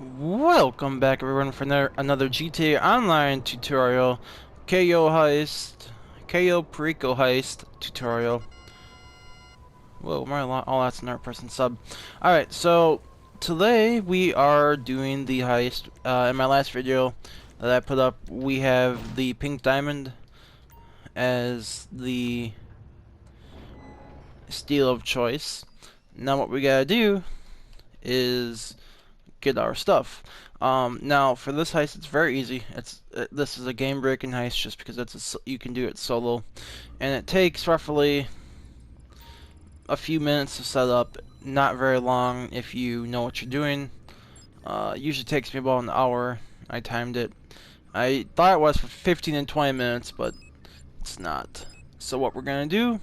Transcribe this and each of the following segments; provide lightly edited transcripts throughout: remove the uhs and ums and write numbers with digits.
Welcome back everyone for another GTA Online tutorial, Cayo heist, Cayo Perico heist tutorial. Whoa, oh that's another person sub. Alright, so today we are doing the heist. In my last video that I put up, we have the pink diamond as the steal of choice. Now what we gotta do is get our stuff. Now for this heist, it's very easy. This is a game-breaking heist just because you can do it solo, and it takes roughly a few minutes to set up. Not very long if you know what you're doing. Usually takes me about an hour. I timed it. I thought it was for 15 and 20 minutes, but it's not. So what we're gonna do?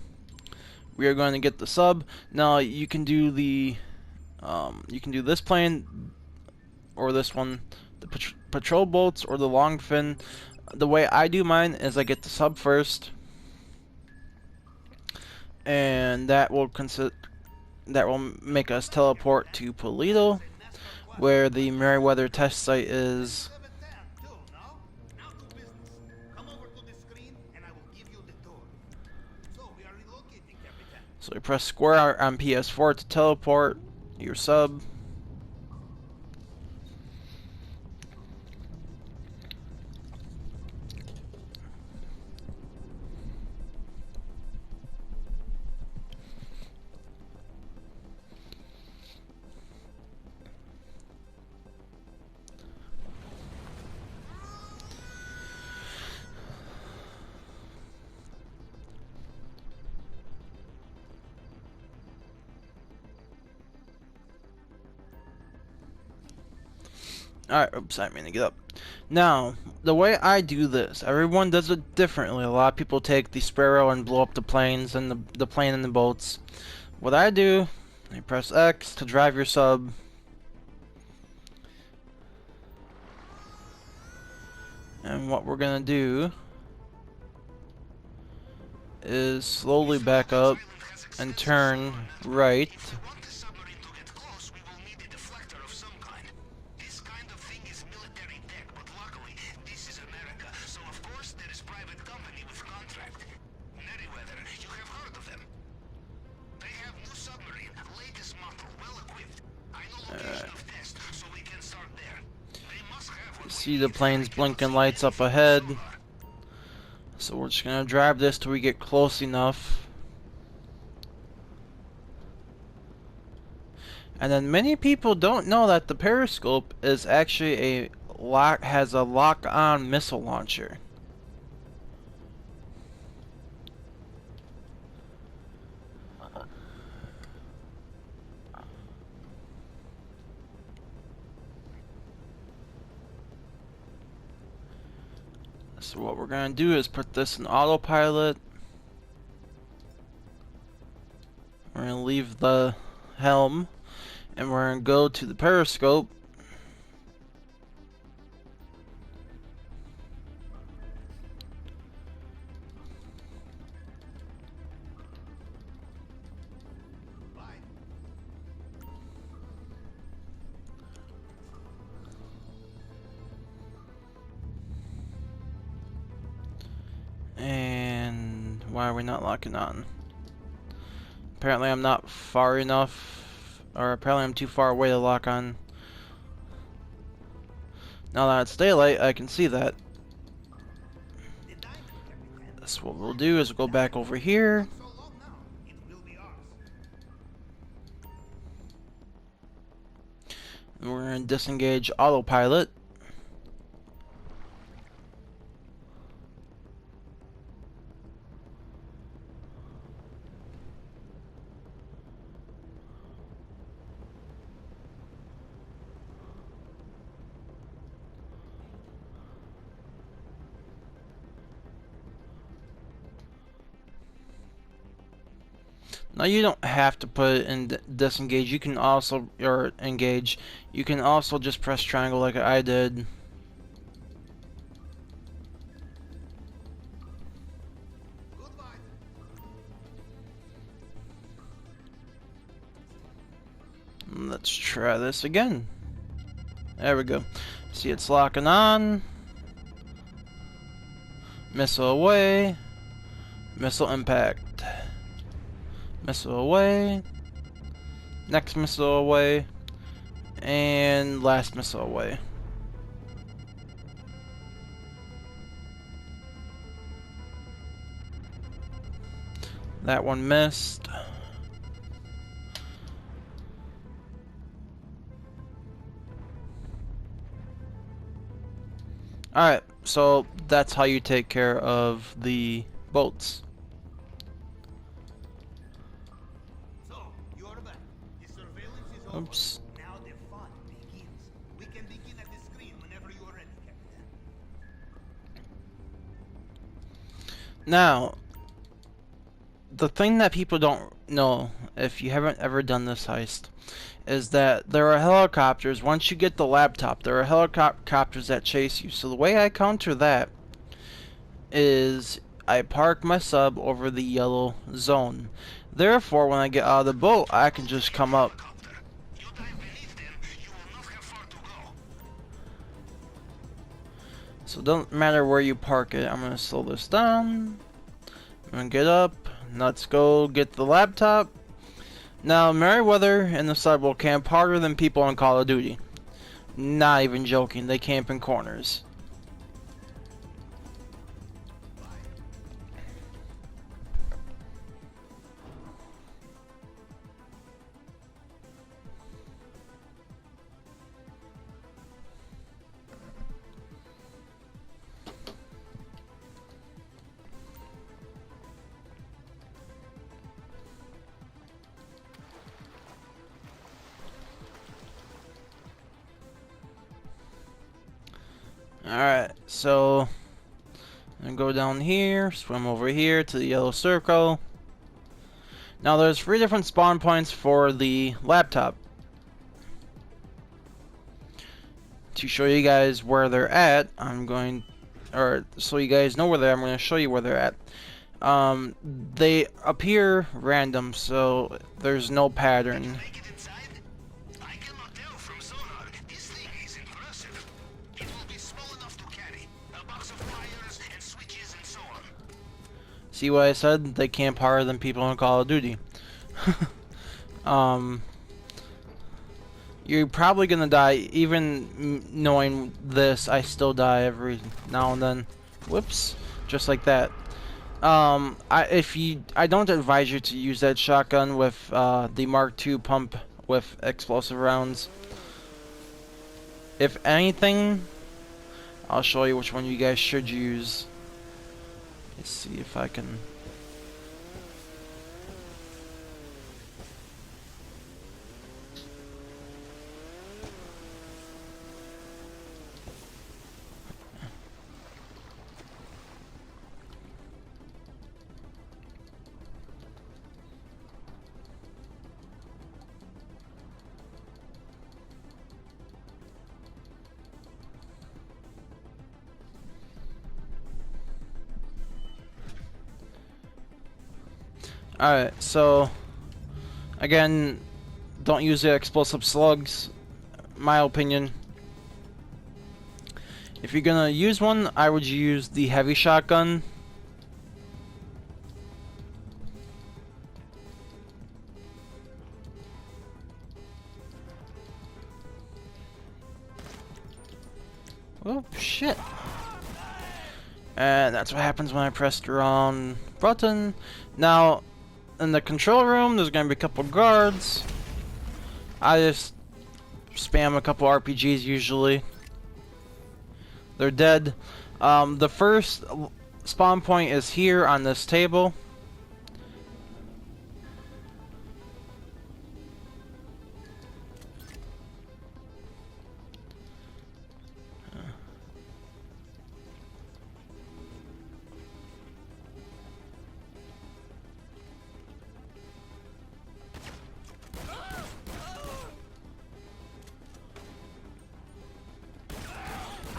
We are going to get the sub. Now you can do this plane or this one, the patrol boats or the long fin. The way I do mine is I get the sub first, and that will make us teleport to Polito, where the Merryweather test site is. So you press square on PS4 to teleport your sub. Alright, oops, I mean to get up. Now, the way I do this, everyone does it differently. A lot of people take the Sparrow and blow up the planes and the plane and the boats. What I do, I press X to drive your sub. And what we're gonna do is slowly back up and turn right. See the planes blinking lights up ahead. So we're just gonna drive this till we get close enough. And then many people don't know that the periscope is actually has a lock-on missile launcher. So what we're gonna do is put this in autopilot. We're gonna leave the helm, and we're gonna go to the periscope. And why are we not locking on? Apparently I'm not far enough, or apparently I'm too far away to lock on. Now that it's daylight, I can see that. So what we'll do is we'll go back over here. And we're going to disengage autopilot. Now you don't have to put it in disengage. You can also, or engage. You can also just press triangle like I did. Let's try this again. There we go. See, it's locking on. Missile away. Missile impact. Missile away. Next missile away. And last missile away. That one missed. Alright, so that's how you take care of the bolts. So, you're back. The surveillance is over. Oops. Now the fun begins. We can begin at the screen whenever you are ready, Captain. Now, the thing that people don't know, if you haven't ever done this heist, is that there are helicopters. Once you get the laptop, there are helicopters that chase you. So the way I counter that is I park my sub over the yellow zone. Therefore, when I get out of the boat, I can just come up. So it doesn't matter where you park it. I'm going to slow this down. I'm going to get up. Let's go get the laptop. Now, Merryweather and the sub will camp harder than people on Call of Duty. Not even joking, they camp in corners. Alright, so I'm gonna go down here, swim over here to the yellow circle. Now there's 3 different spawn points for the laptop. To show you guys where they're at, or so you guys know where they're at, I'm going to show you where they're at. They appear random, so there's no pattern. See what I said? They camp harder than people on Call of Duty. You're probably gonna die, even knowing this. I still die every now and then. Whoops, just like that. I don't advise you to use that shotgun with the Mark II pump with explosive rounds. If anything, I'll show you which one you guys should use. Let's see if I can. Alright, so again, don't use the explosive slugs, my opinion. If you're gonna use one, I would use the heavy shotgun. Oh shit. And that's what happens when I press the wrong button. Now, in the control room, there's gonna be a couple guards. I just spam a couple RPGs usually. They're dead. The first spawn point is here on this table.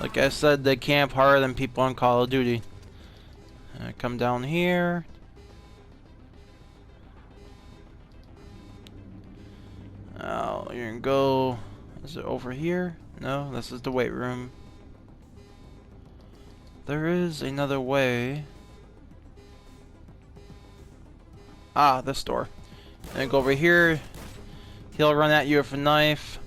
Like I said, they camp harder than people on Call of Duty. I come down here. Oh, you're gonna go Is it over here? No, this is the weight room. There is another way. Ah, this door. And go over here. He'll run at you with a knife.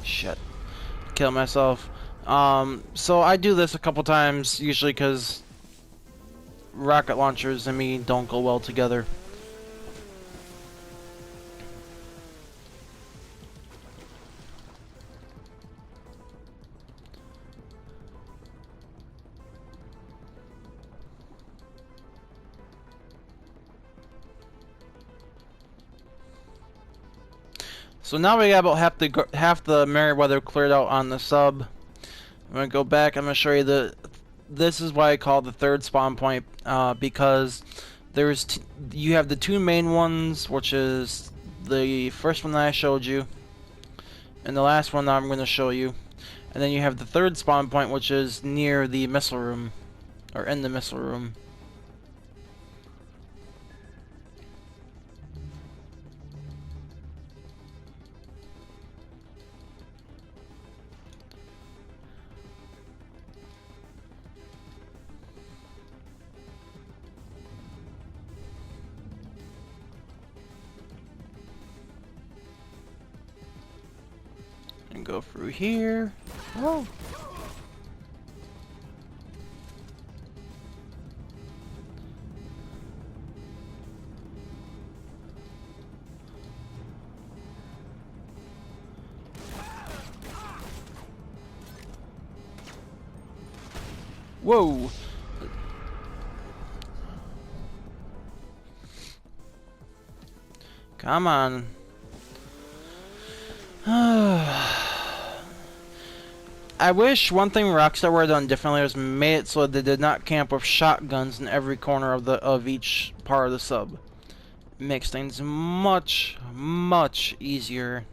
Shit. Kill myself. So I do this a couple times, usually because rocket launchers and me don't go well together. So now we got about half the Meriwether cleared out on the sub. I'm gonna go back. I'm gonna show you this is why I call the third spawn point, because you have the two main ones, which is the first one that I showed you, and the last one that I'm gonna show you, and then you have the third spawn point, which is near the missile room, or in the missile room. And go through here. Whoa. Whoa. Come on. I wish one thing Rockstar would have done differently was made it so they did not camp with shotguns in every corner of each part of the sub. It makes things much easier.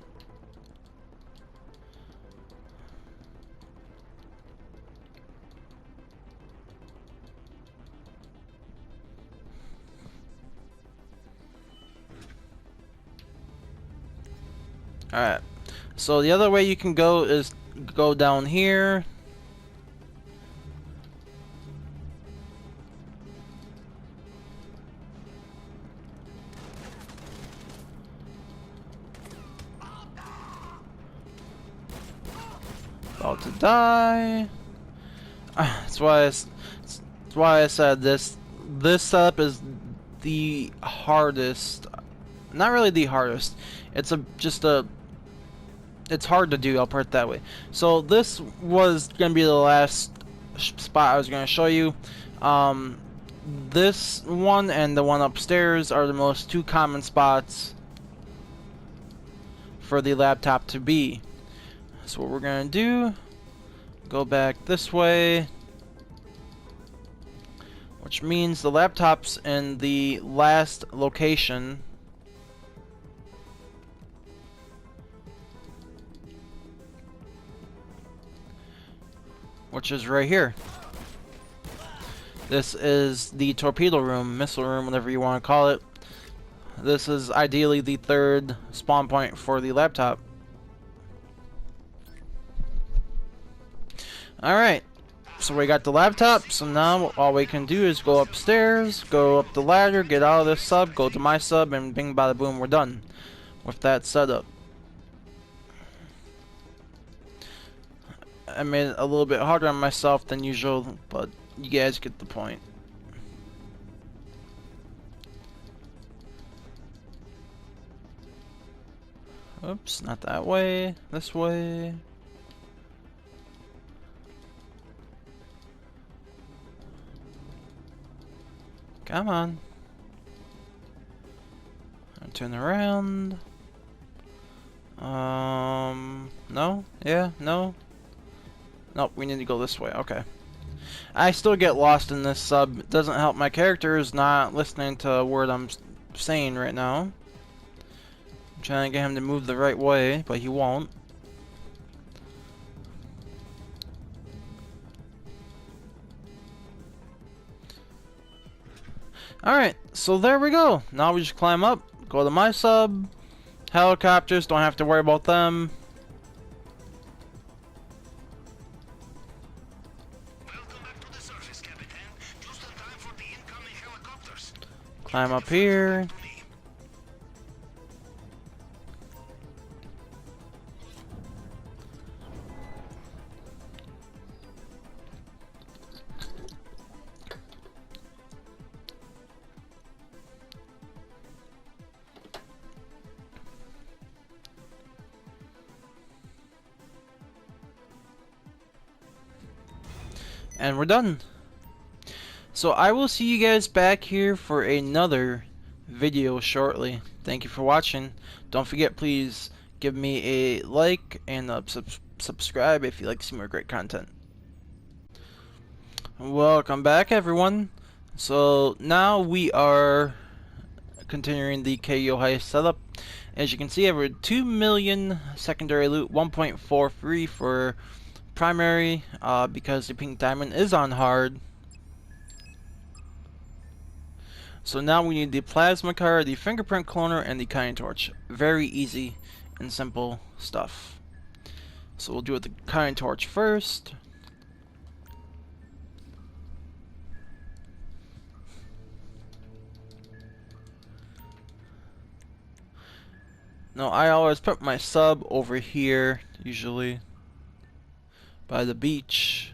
Alright, so the other way you can go is go down here. About to die. That's why I said this setup is the hardest. Not really the hardest. It's it's hard to do, I'll put it that way. So this was going to be the last spot I was going to show you. This one and the one upstairs are the most two common spots for the laptop to be. So what we're going to do, go back this way, which means the laptop's in the last location. Which is right here. This is the torpedo room, missile room, whatever you want to call it. This is ideally the third spawn point for the laptop. Alright, so we got the laptop, so now all we can do is go upstairs, go up the ladder, get out of this sub, go to my sub, and bing bada boom, we're done with that setup. I made it a little bit harder on myself than usual, but you guys get the point. Oops, not that way, this way. Come on. I'll turn around. No? Yeah? No? Nope, we need to go this way. Okay. I still get lost in this sub. It doesn't help my character is not listening to a word I'm saying right now. I'm trying to get him to move the right way, but he won't. Alright, so there we go. Now we just climb up, go to my sub. Helicopters, don't have to worry about them. Welcome back to the surface, Captain. Just in time for the incoming helicopters. Climb up here. To me. And we're done. So I will see you guys back here for another video shortly. Thank you for watching. Don't forget, please give me a like and subscribe if you like to see more great content. Welcome back, everyone. So now we are continuing the Cayo heist setup. As you can see, I have 2 million secondary loot, 1.43 for primary, because the pink diamond is on hard. So now we need the plasma card, the fingerprint cloner, and the cutting torch. Very easy and simple stuff. So we'll do it the cutting torch first. Now I always put my sub over here, usually by the beach.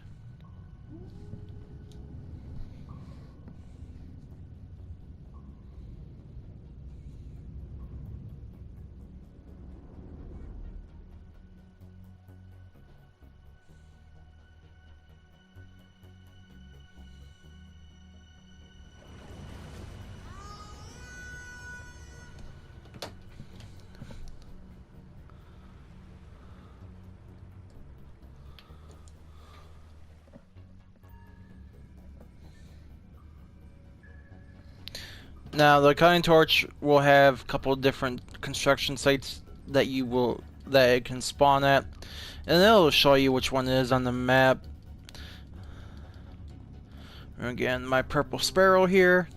Now the cutting torch will have a couple different construction sites that it can spawn at, and it'll show you which one it is on the map. And again, my purple sparrow here.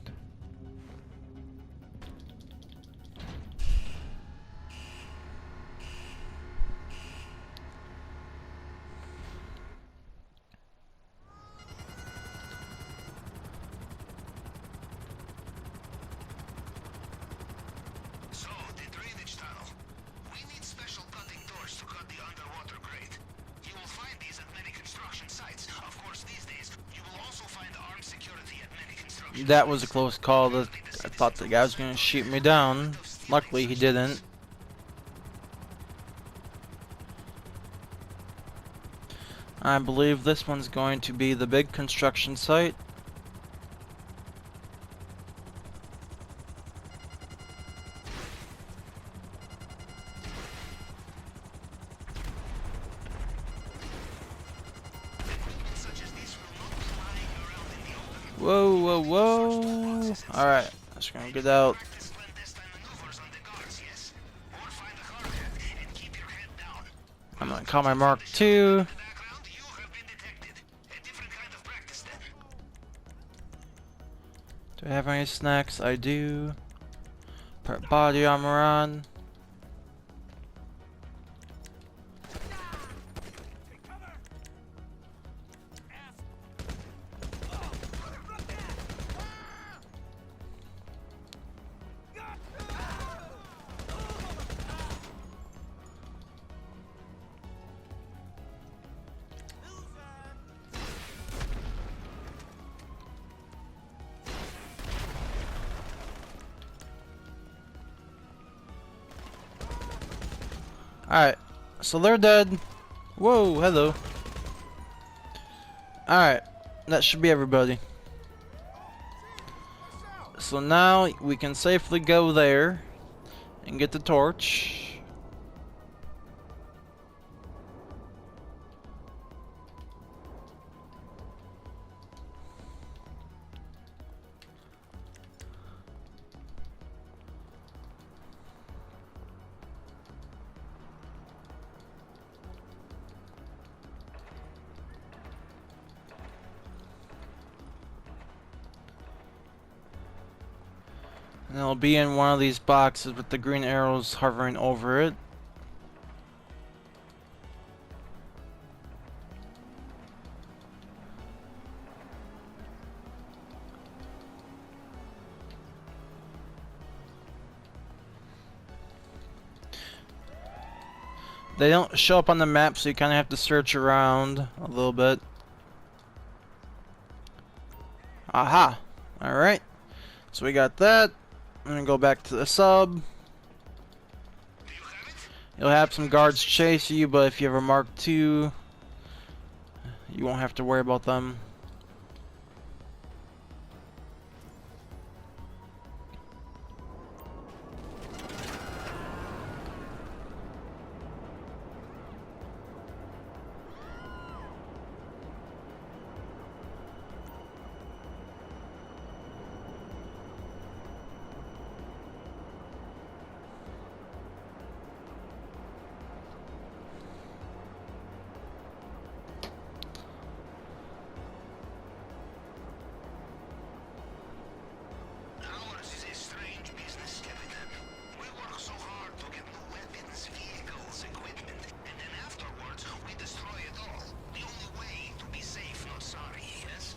So, the drainage tunnel. We need special cutting doors to cut the underwater grate. You will find these at many construction sites. Of course, these days, you will also find armed security at many construction That was a sites. close call. I thought the guy was gonna shoot me down. Luckily, he didn't. I believe this one's going to be the big construction site. Such as these will not be lying around in the open. Whoa, whoa, whoa. Alright, let's go get out. Practice clandestine maneuvers on the guards, yes. Or find a hard hat and keep your head down. I'm gonna call my Mark II. Background, you have been detected. A different kind of practice then. Do I have any snacks? I do. Put body armor on. Alright, so they're dead. Whoa, hello. Alright, that should be everybody. So now we can safely go there and get the torch. And it'll be in one of these boxes with the green arrows hovering over it. They don't show up on the map, so you kind of have to search around a little bit. Aha! Alright. So we got that. I'm gonna go back to the sub. You'll have some guards chase you, but if you have a Mark II, you won't have to worry about them. Ours is a strange business, Captain. We work so hard to get new weapons, vehicles, equipment, and then afterwards we destroy it all. The only way to be safe, not sorry, yes?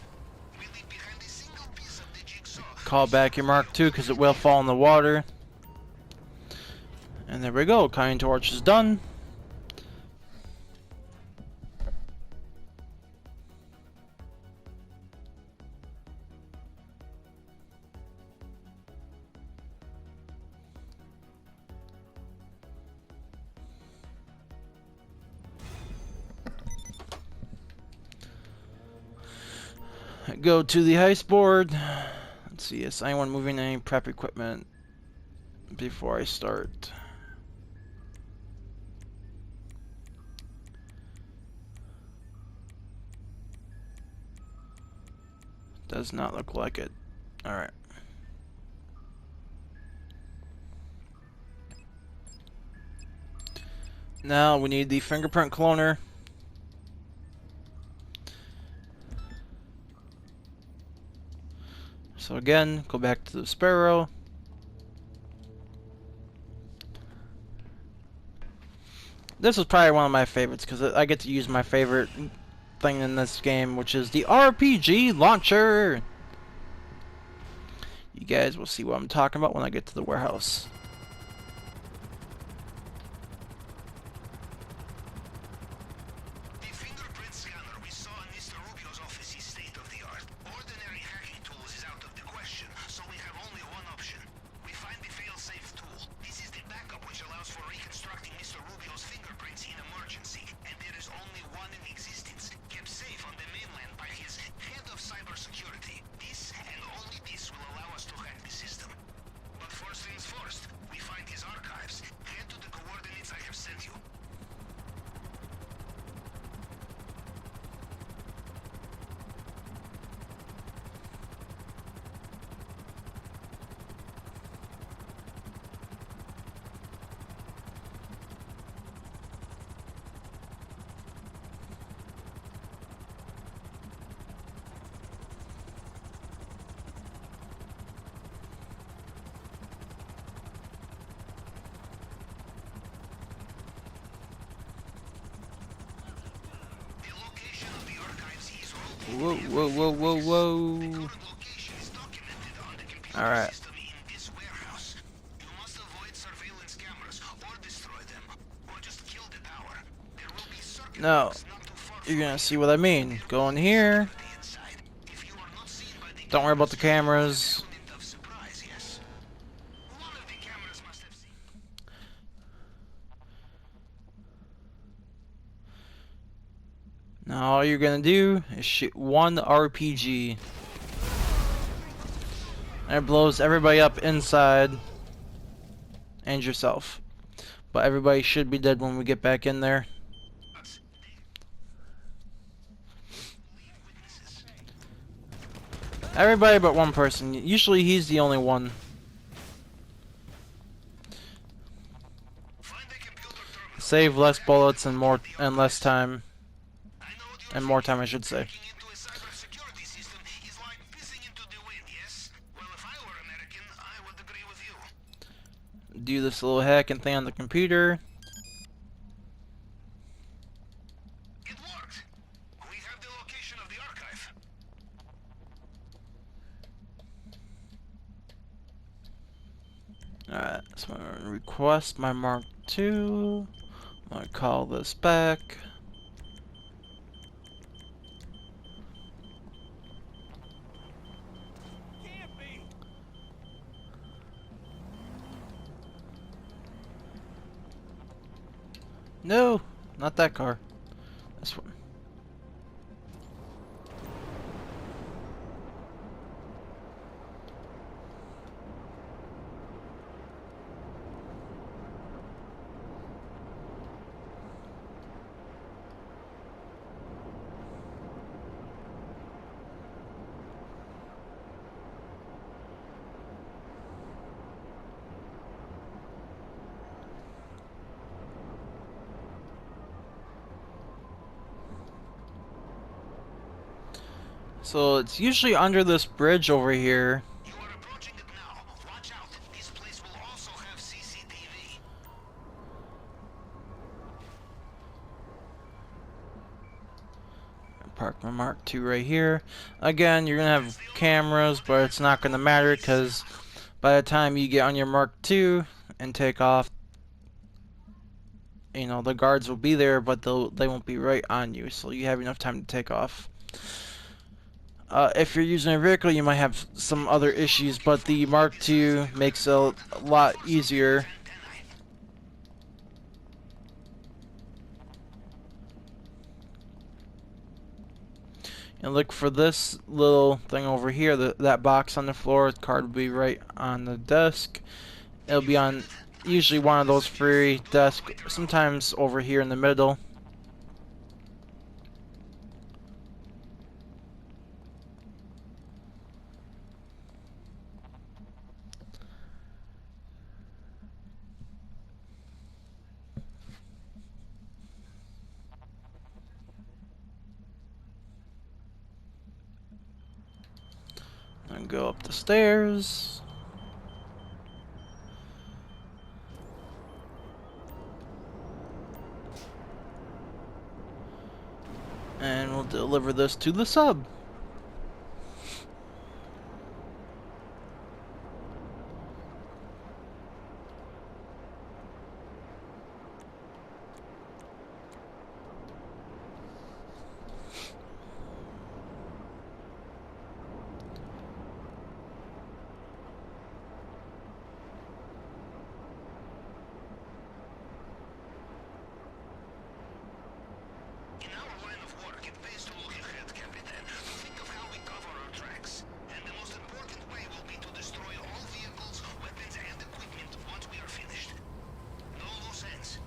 We leave behind a single piece of the jigsaw. Call back your Mark II because it will fall in the water. And there we go. Kind torch is done. Go to the heist board. Let's see, is anyone moving any prep equipment before I start? Does not look like it. Alright. Now we need the Fingerprint Cloner. So again, go back to the Sparrow. This is probably one of my favorites because I get to use my favorite thing in this game, which is the RPG launcher. You guys will see what I'm talking about when I get to the warehouse. The fingerprint scanner we saw in Mr. Rubio's office is state-of-the-art. Ordinary hacking tools is out of the question, so we have only one option. We find the fail-safe tool. This is the backup which allows for reconstructing Mr. Rubio's fingerprints in emergency, and there is only one in existence, kept safe on the mainland by his head of cybersecurity. This and only this will allow us to hack the system. But first things first, we find his archives. Head to the coordinates I have sent you. The location of the archives is Whoa, whoa, whoa, whoa, whoa. location is documented on the computer Alright. system in this warehouse. You must avoid surveillance cameras or destroy them, or just kill the power. There will be circuit Now, box not too far you're from gonna see what I mean. Go in here. the inside. If you are not seen by the Don't worry about the cameras. element of surprise, yes. One of the cameras must have seen. Now all you're gonna do is shoot one RPG. And it blows everybody up inside. And yourself. But everybody should be dead when we get back in there. Everybody but one person. Usually he's the only one. Find the computer terminal. Save less bullets and less time. I know what you're And more time, I should say. Hacking into a cybersecurity system is like pissing into the wind, yes? Well, if I were American, I would agree with do this little hacking thing on the computer. It worked. We have the location of the archive. Alright, so I'm gonna request my Mark II. I'm gonna call this back. No, not that car. This one. So it's usually under this bridge over here. You are approaching it now. Watch out. This place will also have CCTV. Park my Mark II right here. Again, you're gonna have cameras, but it's not gonna matter because by the time you get on your Mark II and take off, you know, the guards will be there, but they won't be right on you, so you have enough time to take off. If you're using a vehicle, you might have some other issues, but the Mark II makes it a lot easier. And look for this little thing over here, that box on the floor. The card will be right on the desk. It'll be on usually one of those free desks, sometimes over here in the middle. And go up the stairs. And we'll deliver this to the sub. In our line of work, it pays to look ahead, Captain. Think of how we cover our tracks. And the most important way will be to destroy all vehicles, weapons, and equipment once we are finished. No loose ends.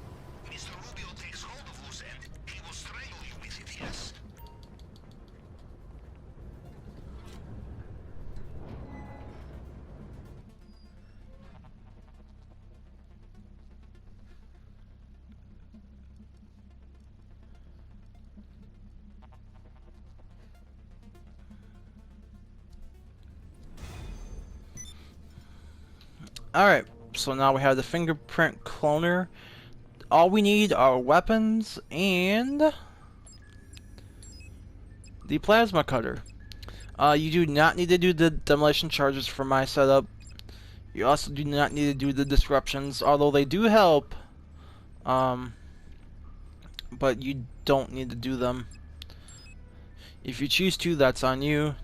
Mr. Rubio takes hold of loose end. He will strangle you with it, yes? Alright, so now we have the Fingerprint Cloner. All we need are weapons and the plasma cutter. You do not need to do the demolition charges for my setup. You also do not need to do the disruptions, although they do help. But you don't need to do them. If you choose to, that's on you.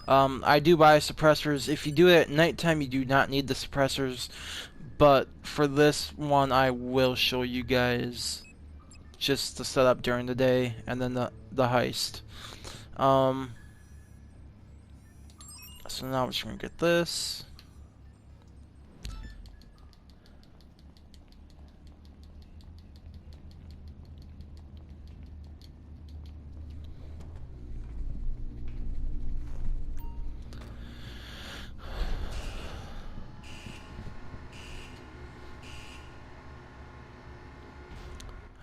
I do buy suppressors. If you do it at nighttime, you do not need the suppressors. But for this one, I will show you guys just the setup during the day and then the heist. So now we're just gonna get this.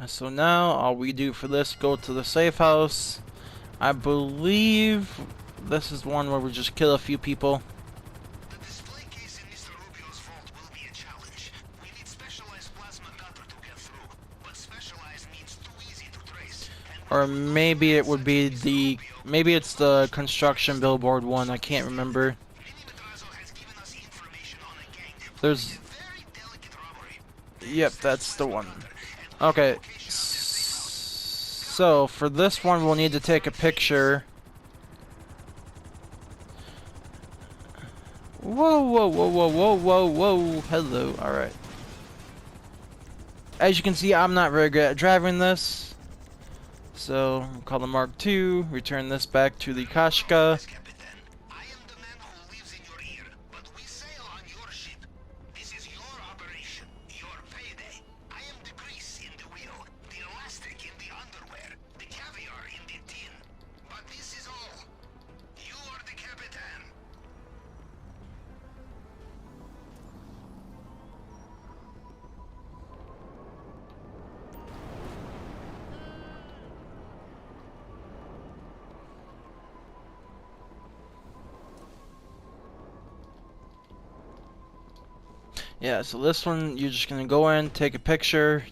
So now all we do for this, go to the safe house. I believe this is one where we just kill a few people. The display case in Mr. Rubio's vault will be a challenge. Or maybe it would be the... Maybe it's the construction billboard one. I can't remember. There's... Yep, that's the one. Okay. So, for this one, we'll need to take a picture. Whoa, whoa, whoa, whoa, whoa, whoa, whoa. Hello. Alright. As you can see, I'm not very good at driving this. So, we'll call the Mark II, return this back to the Kashka. I am the man who lives in your ear, but we sail on your ship. This is your operation, your payday. I am the grease in the wheel, the elastic in the underwear, the caviar in the tin. But this is all. You are the Capitan. Yeah, so this one, you're just gonna go in, take a picture.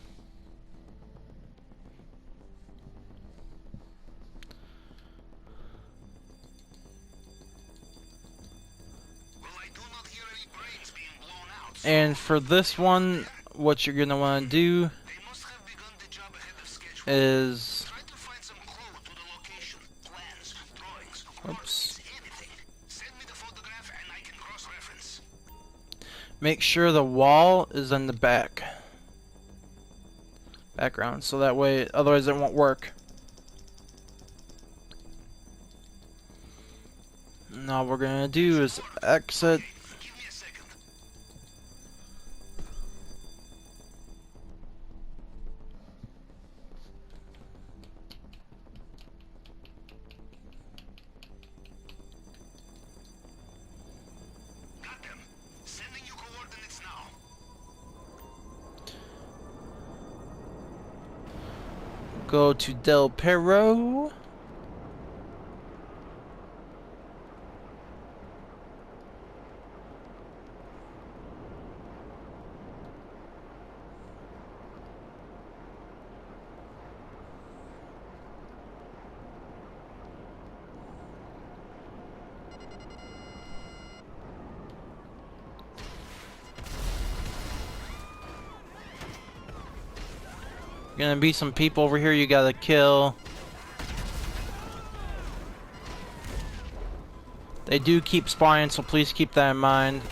Well, I do not hear any brains being blown out. And for this one, what you're gonna want to do They must have begun the job ahead of schedule. is... Try to find some clue to the location. Plans, drawings, Oops. coordinates, anything. Send me the photograph and I can cross-reference. Make sure the wall is in the background, so that way, otherwise it won't work. Now what we're gonna do is exit. Give me a second. Got them. Sending you coordinates now. Go to Del Perro. Gonna be some people over here you gotta kill. They do keep spawning, so please keep that in mind.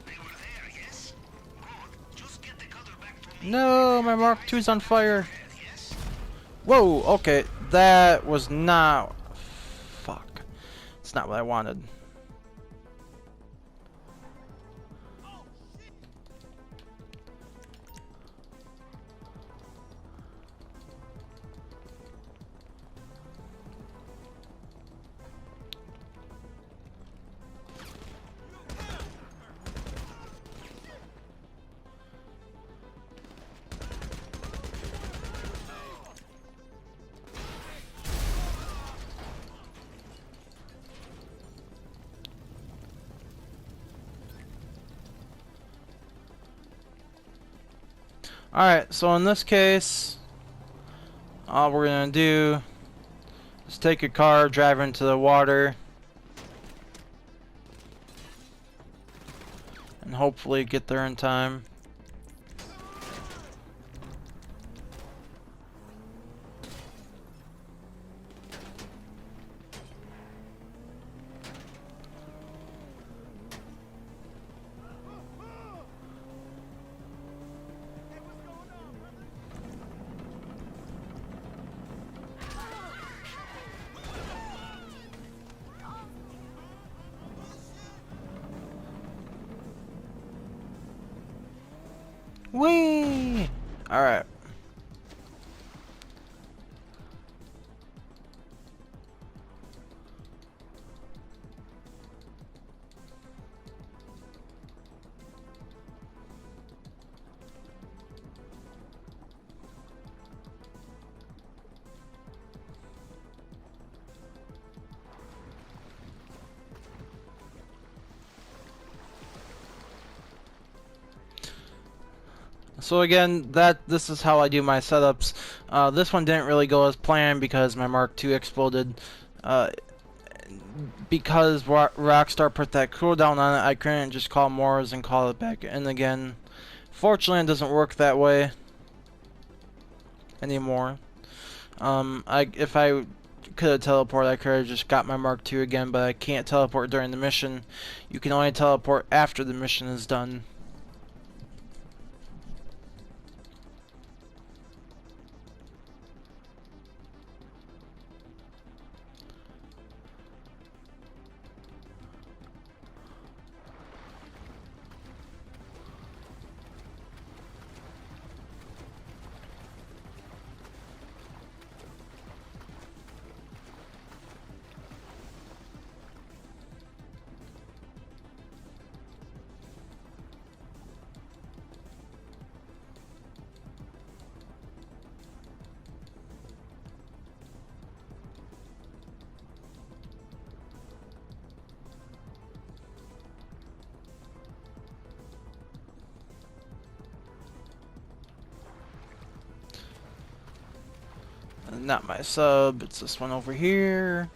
They were there, yes? Good. Just get the cutter back to me. No, my Mark II's on fire. Yes? Whoa, okay. That was not... Fuck. It's not what I wanted. Alright, so in this case, all we're gonna do is take a car, drive into the water, and hopefully get there in time. Whee! Alright. So again, this is how I do my setups. This one didn't really go as planned because my Mark II exploded. Uh, because Rockstar put that cooldown on it, I couldn't just call Mors and call it back in again. Fortunately, it doesn't work that way anymore. If I could have teleported, I could have just got my Mark II again, but I can't teleport during the mission. You can only teleport after the mission is done. Not my sub, it's this one over here.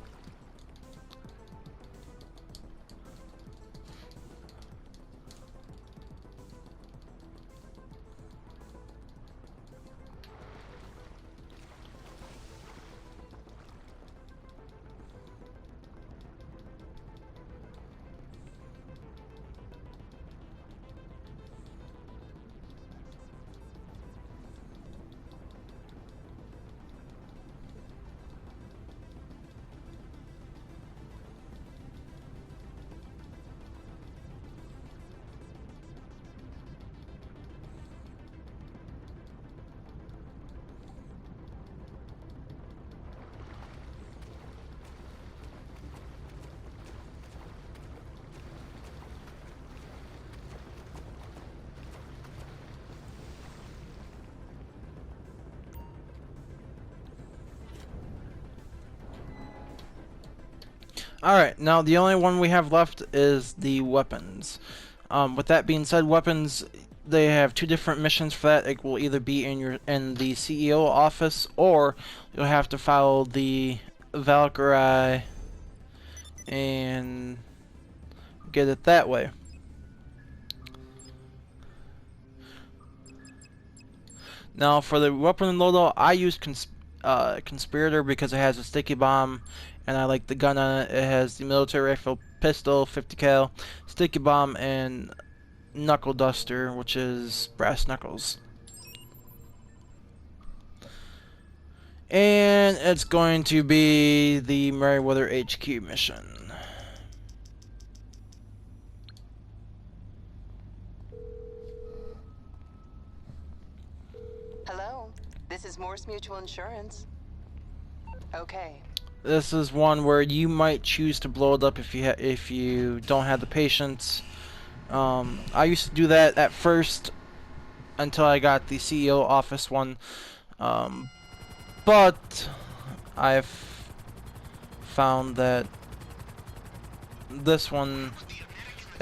Alright, now the only one we have left is the weapons. With that being said, weapons, they have two different missions for that. It will either be in the CEO office, or you'll have to follow the Valkyrie and get it that way. Now for the weapon loadout, I use Conspirator because it has a sticky bomb, and I like the gun on it. It has the military rifle, pistol, 50 cal, sticky bomb, and knuckle duster, which is brass knuckles. And it's going to be the Merryweather HQ mission. Hello, this is Morse Mutual Insurance. Okay. This is one where you might choose to blow it up if you don't have the patience. I used to do that at first until I got the CEO office one, but I've found that this one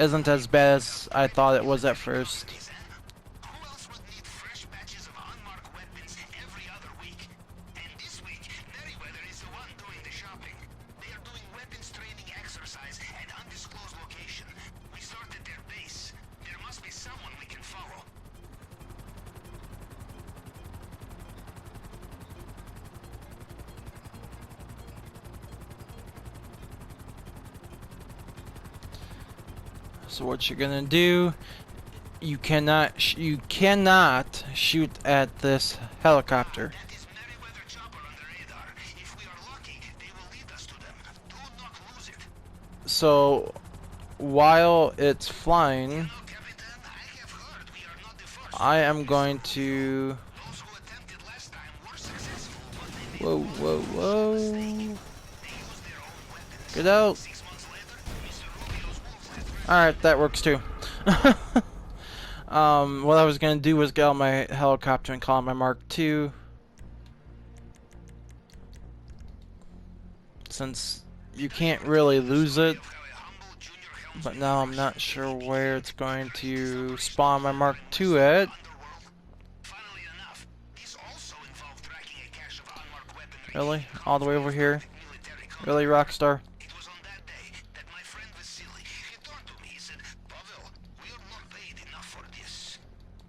isn't as bad as I thought it was at first. Who else would need fresh batches of unmarked weapons every other week? And this week, Merryweather is the one doing the shopping. They are doing weapons training exercise at undisclosed location. We sorted their base. There must be someone we can follow. So what you're gonna do? You cannot shoot at this helicopter. That is Merryweather chopper on the radar. If we are lucky, they will lead us to them. Do not lose it. So while it's flying, Hello, Captain. I have heard we are not the first. I am going to. Those who attempted last time were successful, but they Whoa, made whoa, whoa! they used their own weapons. Get out! 6 months later, Mr. Rubio's wolves had threatened. Alright, that works too. What I was gonna do was get on my helicopter and call my Mark II. Since you can't really lose it. But now I'm not sure where it's going to spawn my Mark II at. Really? All the way over here? Military Really, command. Rockstar? It was on that day that my friend Vasily, he turned to me, he said, Pavel, we are not paid enough for this.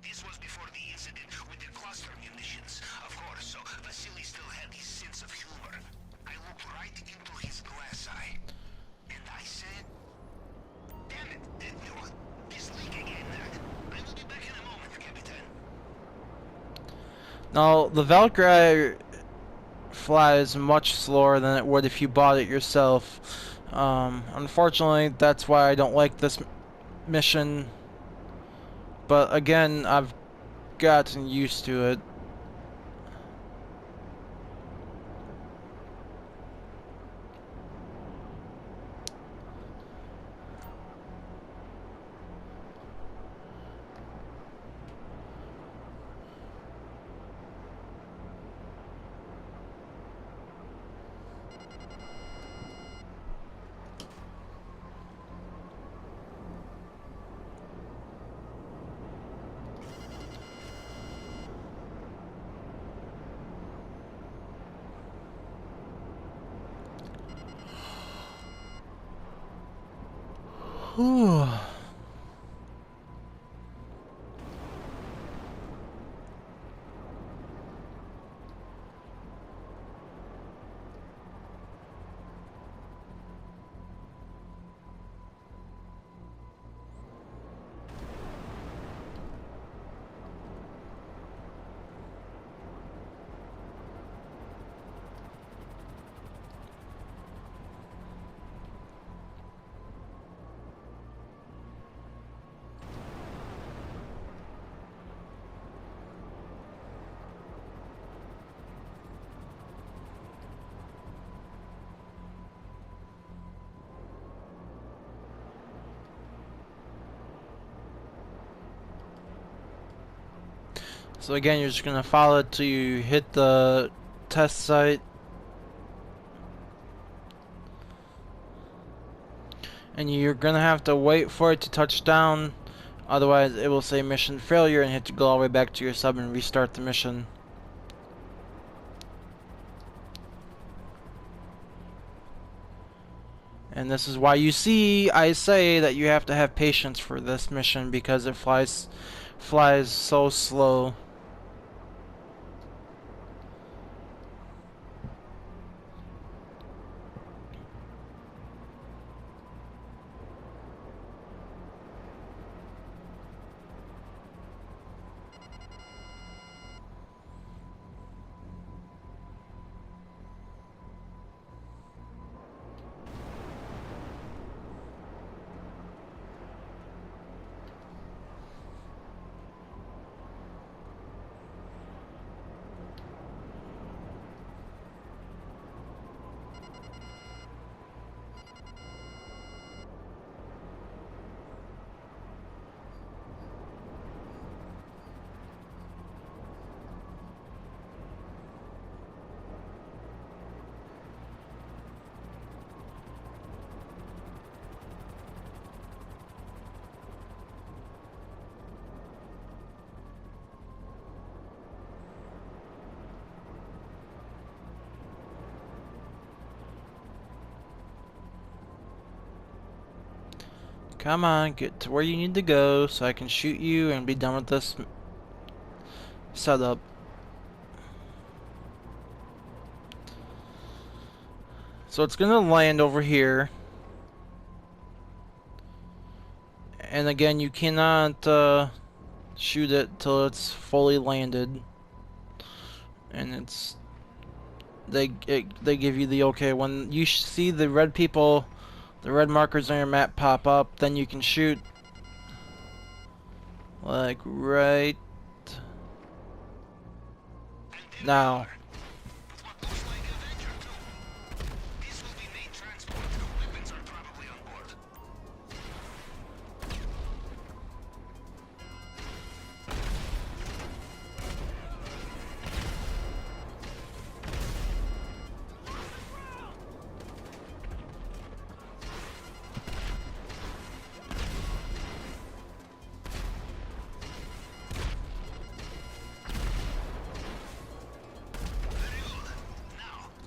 This was before the incident with the cluster munitions, of course, so Vasily still had his sense of humor. I looked right into his glass eye, and I said, damn it, this leak again. I will be back in a moment, Capitan. Now, the Valkyrie flies much slower than it would if you bought it yourself. Unfortunately, that's why I don't like this mission. But again, I've gotten used to it. Whew. So again, you're just gonna follow it till you hit the test site. And you're gonna have to wait for it to touch down. Otherwise, it will say mission failure and hit to go all the way back to your sub and restart the mission. And this is why you see I say that you have to have patience for this mission because it flies so slow. Come on, get to where you need to go so I can shoot you and be done with this setup. So it's gonna land over here. And again, you cannot shoot it till it's fully landed. And they give you the okay. When you see the red people, the red markers on your map pop up, then you can shoot. Like right now. What looks like Avenger 2. This will be main transport. Weapons are probably on board.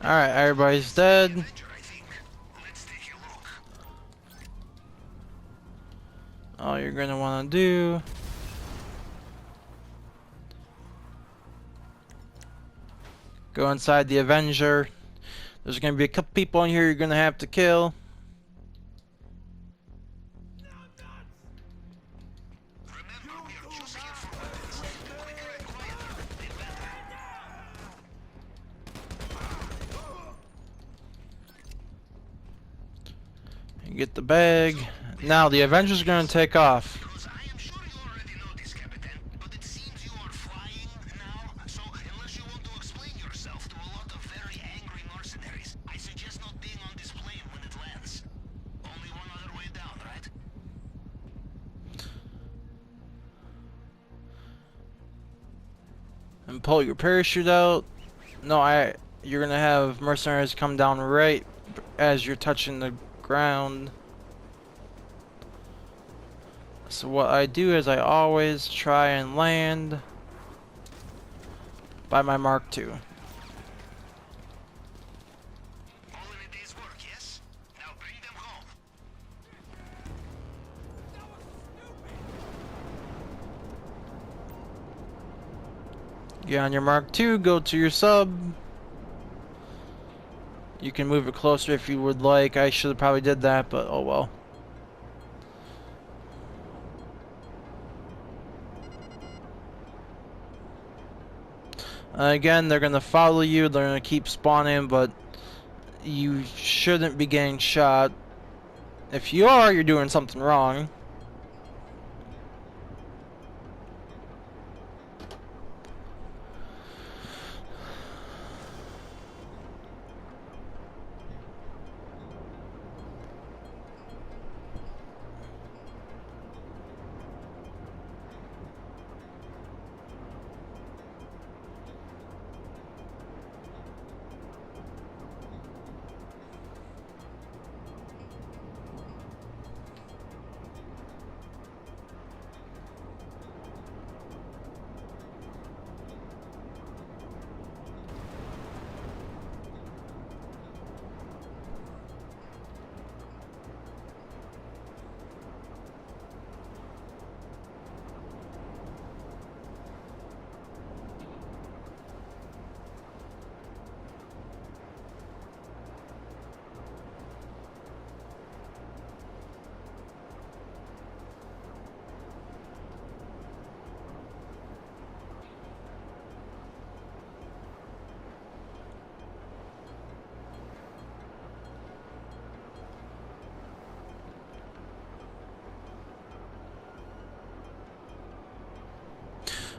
Alright, everybody's dead. Avenger, I think. Let's take a look. All you're gonna wanna do go inside the Avenger. There's gonna be a couple people in here you're gonna have to kill. Remember, we are just here for weapons. Quicker and quieter, the better. You get the bag. Now the Avenger's gonna take off. Because I am sure you already know this, Captain, but it seems you are flying now. So unless you want to explain yourself to a lot of very angry mercenaries, I suggest not being on this plane when it lands. Only one other way down, right? And pull your parachute out. No, you're gonna have mercenaries come down right as you're touching the ground. So what I do is I always try and land by my Mark II. All in a day's work, yes? Now bring them home. Get on your Mark II, go to your sub. You can move it closer if you would like. I should have probably did that, but oh well. Again, they're gonna follow you. They're gonna keep spawning, but you shouldn't be getting shot. If you are, you're doing something wrong.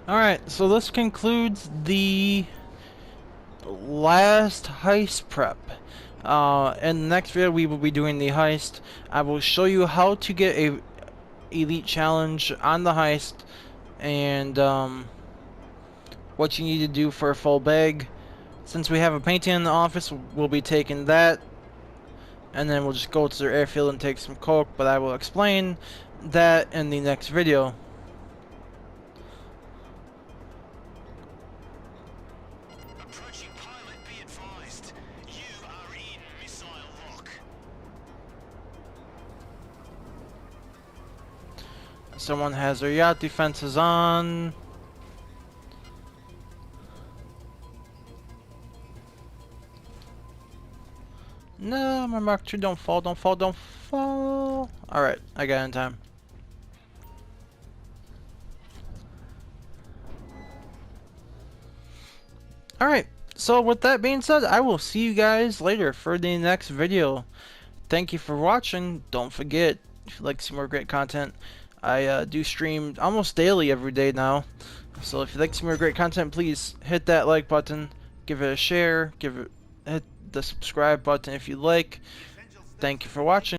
Alright, so this concludes the last heist prep. In the next video we will be doing the heist. I will show you how to get a elite challenge on the heist and what you need to do for a full bag. Since we have a painting in the office, we'll be taking that and then we'll just go to their airfield and take some coke, but I will explain that in the next video. Approaching pilot, be advised. You are in missile lock. Someone has their yacht defenses on. No, my Mark II, don't fall, don't fall, don't fall. Alright, I got it in time. Alright, so with that being said, I will see you guys later for the next video. Thank you for watching. Don't forget, if you'd like to see more great content, I do stream almost daily every day now. So if you'd like to see more great content, please hit that like button, give it a share, hit the subscribe button if you like. Thank you for watching.